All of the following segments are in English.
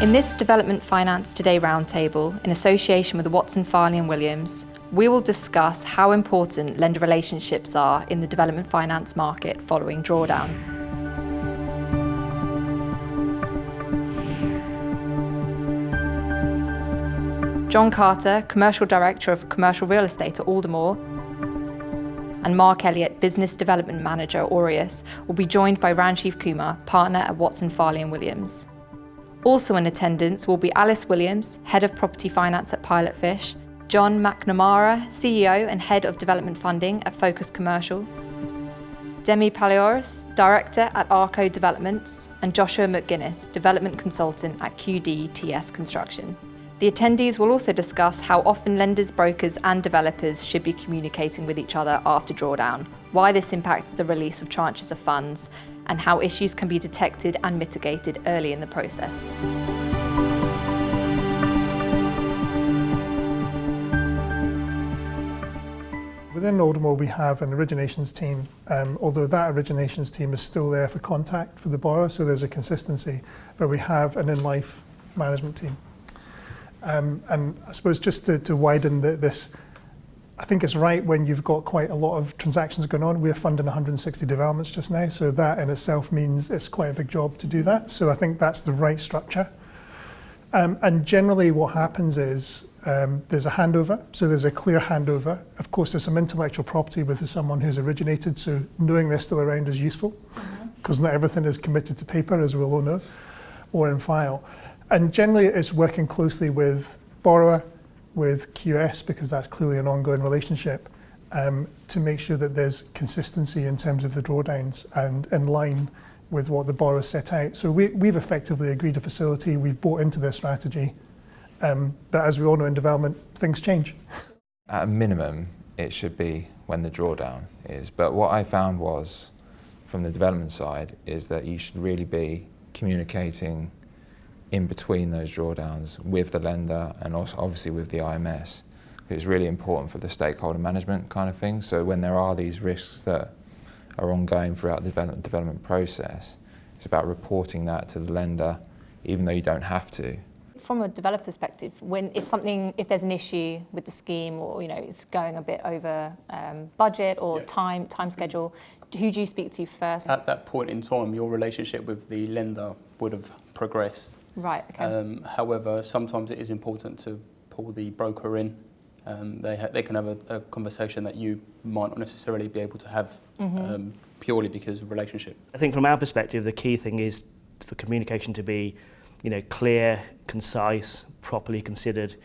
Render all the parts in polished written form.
In this Development Finance Today roundtable, in association with the Watson, Farley and Williams, we will discuss how important lender relationships are in the development finance market following drawdown. John Carter, Commercial Director of Commercial Real Estate at Alderm, and Mark Elliott, Business Development Manager at Aureus, will be joined by Ranjiv Kumar, Partner at Watson, Farley and Williams. Also in attendance will be Alice Williams, Head of Property Finance at Pilotfish, John McNamara, CEO and Head of Development Funding at Focus Commercial, Demi Palioris, Director at Arco Developments, and Joshua McGuinness, Development Consultant at QDTS Construction. The attendees will also discuss how often lenders, brokers and developers should be communicating with each other after drawdown, why this impacts the release of tranches of funds, and how issues can be detected and mitigated early in the process. Within Alderm, we have an originations team, although that originations team is still there for contact for the borrower, so there's a consistency, but we have an in-life management team. And I suppose just to widen this, I think it's right when you've got quite a lot of transactions going on. We're funding 160 developments just now, so that in itself means it's quite a big job to do that. So I think that's the right structure. And generally what happens is there's a handover, so there's a clear handover. Of course, there's some intellectual property with someone who's originated, so knowing they're still around is useful, because not everything is committed to paper, as we'll all know, or in file. And generally it's working closely with borrower, with QS, because that's clearly an ongoing relationship, to make sure that there's consistency in terms of the drawdowns and in line with what the borrower set out. So we've effectively agreed a facility, we've bought into their strategy, but as we all know in development, things change. At a minimum, it should be when the drawdown is, but what I found was, from the development side, is that you should really be communicating in between those drawdowns with the lender and also obviously with the IMS. It's really important for the stakeholder management kind of thing. So when there are these risks that are ongoing throughout the development process, it's about reporting that to the lender, even though you don't have to. From a developer perspective, if there's an issue with the scheme, or it's going a bit over budget or time schedule, who do you speak to first? At that point in time, your relationship with the lender would have progressed. Right. Okay. However, sometimes it is important to pull the broker in. They can have a conversation that you might not necessarily be able to have purely because of relationship. I think from our perspective, the key thing is for communication to be, clear, concise, properly considered,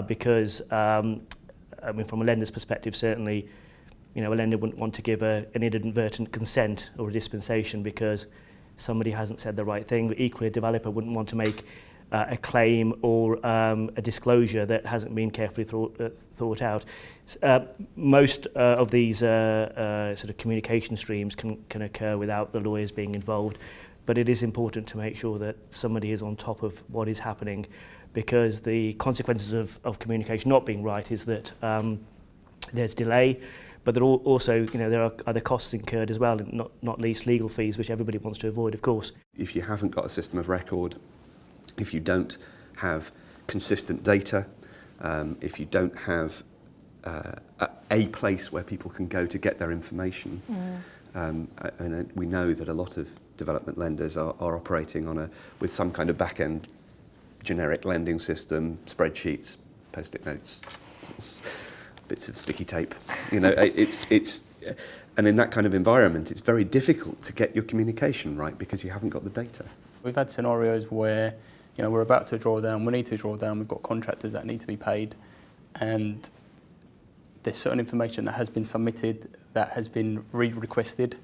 because from a lender's perspective, certainly, a lender wouldn't want to give an inadvertent consent or a dispensation because somebody hasn't said the right thing. But equally, a developer wouldn't want to make a claim or a disclosure that hasn't been carefully thought out. Most of these sort of communication streams can occur without the lawyers being involved, but it is important to make sure that somebody is on top of what is happening, because the consequences of communication not being right is that there's delay, but there are also, there are other costs incurred as well, and not least legal fees, which everybody wants to avoid, of course. If you haven't got a system of record, if you don't have consistent data, if you don't have a place where people can go to get their information, and we know that a lot of development lenders are operating with some kind of back-end generic lending system, spreadsheets, post-it notes, bits of sticky tape. And in that kind of environment, it's very difficult to get your communication right because you haven't got the data. We've had scenarios where, we're about to draw down, we need to draw down, we've got contractors that need to be paid, and there's certain information that has been submitted that has been re-requested,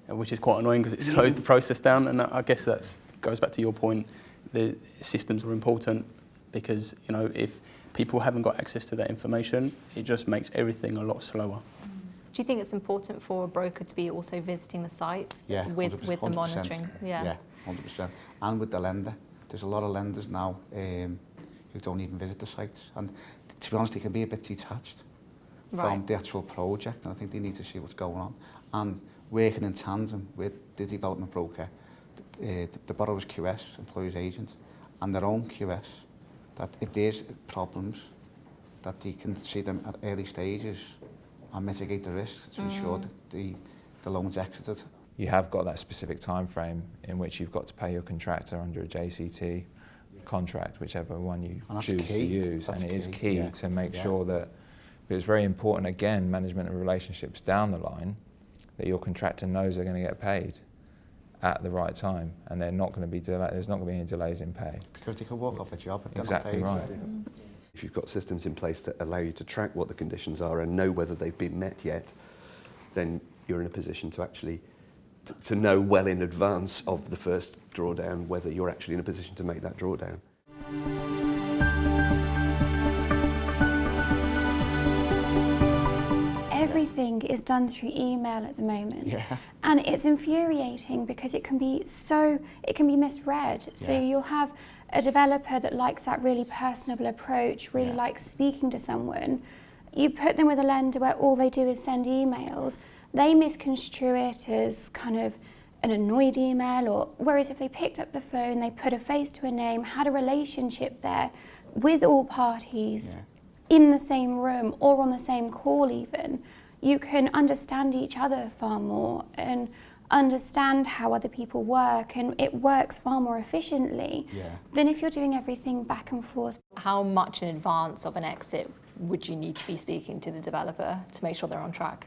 which is quite annoying because it slows the process down. And I guess that goes back to your point, the systems are important because, if people haven't got access to that information, it just makes everything a lot slower. Do you think it's important for a broker to be also visiting the site with the monitoring? Yeah, 100%. And with the lender. There's a lot of lenders now who don't even visit the sites. And to be honest, they can be a bit detached from the actual project. And I think they need to see what's going on. And working in tandem with the development broker, the borrower's QS, employer's agent, and their own QS, that if there's problems, that they can see them at early stages and mitigate the risks to ensure that the loan's exited. You have got that specific time frame in which you've got to pay your contractor under a JCT contract, whichever one you choose to use. And it is key to make sure that, it's very important, again, management of relationships down the line, that your contractor knows they're going to get paid at the right time, and they're not going to be there's not going to be any delays in pay. Because they can walk off a job if they're Exactly not paid. right. If you've got systems in place that allow you to track what the conditions are and know whether they've been met yet, then you're in a position to actually to know well in advance of the first drawdown whether you're actually in a position to make that drawdown. Everything is done through email at the moment, and it's infuriating because it can be misread. So you'll have a developer that likes that really personable approach, really likes speaking to someone. You put them with a lender where all they do is send emails. They misconstrue it as kind of an annoyed email, or whereas if they picked up the phone, they put a face to a name, had a relationship there with all parties in the same room or on the same call even, you can understand each other far more and understand how other people work, and it works far more efficiently than if you're doing everything back and forth. How much in advance of an exit would you need to be speaking to the developer to make sure they're on track?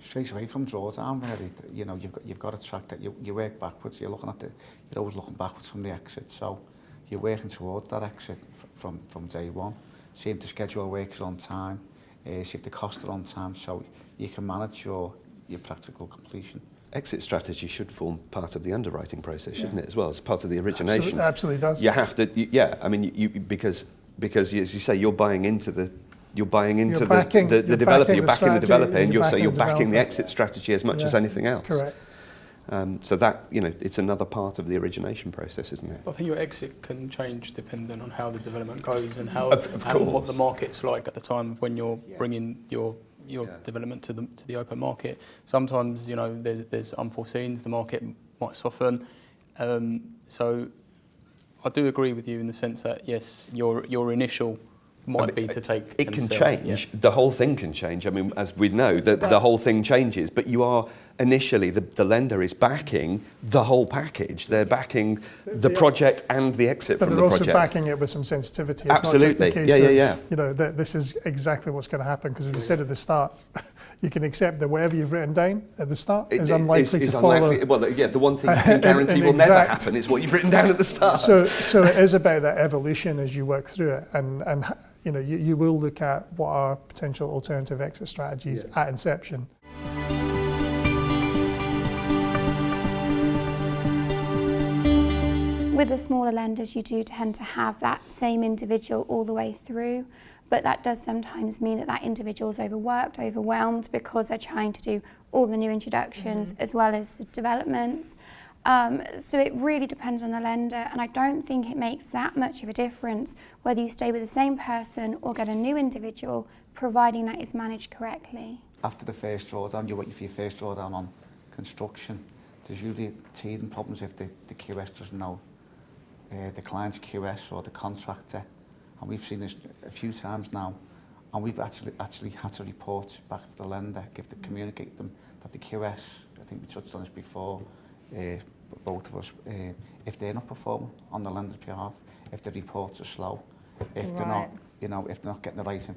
Straight away from drawdown, really. You know, you've got to track that. You work backwards. You're always looking backwards from the exit. So you're working towards that exit from day one. See if the schedule works on time. See if the costs are on time. So you can manage your practical completion. Exit strategy should form part of the underwriting process, shouldn't it, as well? It's part of the origination. Absolutely does. You have to, I mean, because as you say, you're backing the developer, you're backing the developer, and you're backing the exit strategy as much as anything else. Correct. So that, it's another part of the origination process, isn't it? I think your exit can change depending on how the development goes and how and what the market's like at the time when you're bringing your development to the open market. Sometimes there's unforeseens, the market might soften. So I do agree with you in the sense that yes, your initial might be to take. It can change. The whole thing can change. I mean, as we know, the whole thing changes. But you are initially the lender is backing the whole package. They're backing the project and the exit from the project. But they're also backing it with some sensitivity. It's Absolutely. not just the case of, this is exactly what's going to happen. Because as we said at the start, you can accept that whatever you've written down at the start is unlikely to follow. Well, the one thing you can guarantee will never happen is what you've written down at the start. So it is about that evolution as you work through it, and you will look at what are potential alternative exit strategies at inception. With the smaller lenders, you do tend to have that same individual all the way through, but that does sometimes mean that individual is overworked, overwhelmed, because they're trying to do all the new introductions as well as the developments. So it really depends on the lender, and I don't think it makes that much of a difference whether you stay with the same person or get a new individual, providing that is managed correctly. After the first drawdown, you're waiting for your first drawdown on construction. There's usually teething problems if the QS doesn't know the client's QS or the contractor, and we've seen this a few times now, and we've actually had to report back to the lender, communicate them that the QS, I think we touched on this before, both of us, if they're not performing on the lender's behalf, if the reports are slow, if they're not, if they're not getting the right,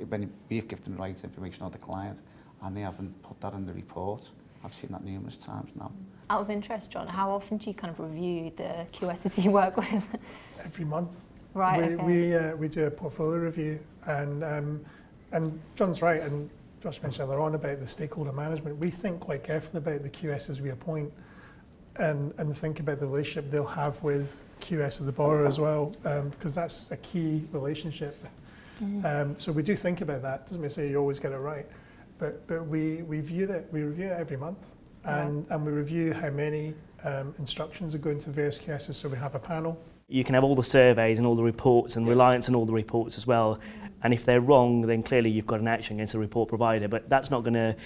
when we've given them the right information on the client, and they haven't put that in the report. I've seen that numerous times now. Out of interest, John, how often do you kind of review the QSs you work with? Every month. Right. We do a portfolio review, and John's right, and Josh mentioned earlier on about the stakeholder management. We think quite carefully about the QSs we appoint, and think about the relationship they'll have with QS of the borrower as well, because that's a key relationship. So we do think about that. Doesn't mean to say you always get it right, but we review it every month, and we review how many instructions are going to various QSs. So we have a panel. You can have all the surveys and all the reports and reliance on all the reports as well. And if they're wrong, then clearly you've got an action against the report provider. But that's not going to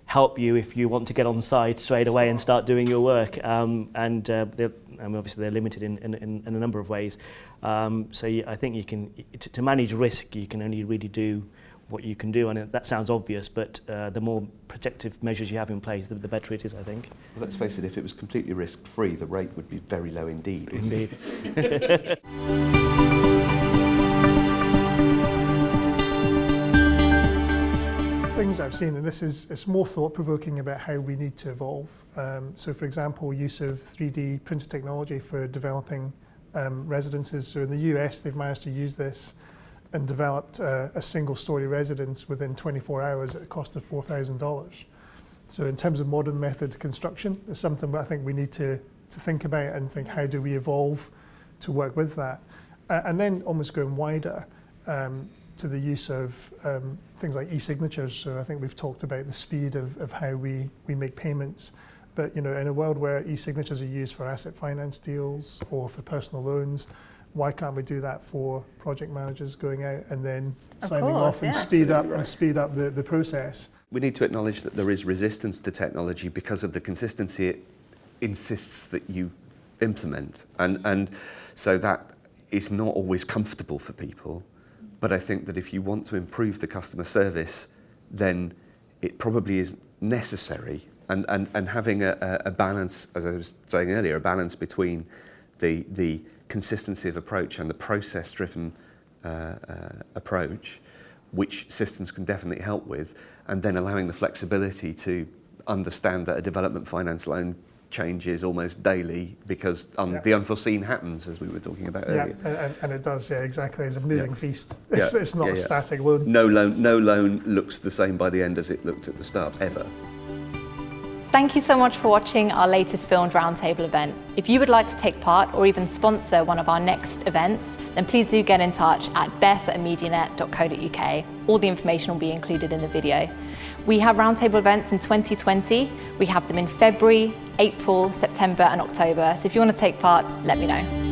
help you if you want to get on site straight away and start doing your work. Obviously they're limited in a number of ways. I think you can, to manage risk, you can only really do what you can do, and that sounds obvious, but the more protective measures you have in place, the better it is, I think. Well, let's face it, if it was completely risk-free, the rate would be very low indeed. Indeed. Things I've seen, and it's more thought-provoking about how we need to evolve. So for example, use of 3D printed technology for developing residences. So in the US, they've managed to use this and developed a single-story residence within 24 hours at a cost of $4,000. So in terms of modern method construction, it's something that I think we need to think about and think, how do we evolve to work with that? And then almost going wider to the use of things like e-signatures. So I think we've talked about the speed of how we make payments. But in a world where e-signatures are used for asset finance deals or for personal loans, why can't we do that for project managers going out and then signing off and speed up the process? We need to acknowledge that there is resistance to technology because of the consistency it insists that you implement. And so that is not always comfortable for people. But I think that if you want to improve the customer service, then it probably is necessary. And having a balance, as I was saying earlier, a balance between the consistency of approach and the process-driven approach, which systems can definitely help with, and then allowing the flexibility to understand that a development finance loan changes almost daily because the unforeseen happens, as we were talking about earlier. Yeah, and it does, exactly. It's a moving feast. It's not a static loan. No loan looks the same by the end as it looked at the start, ever. Thank you so much for watching our latest filmed roundtable event. If you would like to take part or even sponsor one of our next events, then please do get in touch at beth@medianet.co.uk. All the information will be included in the video. We have roundtable events in 2020. We have them in February, April, September and October. So if you want to take part, let me know.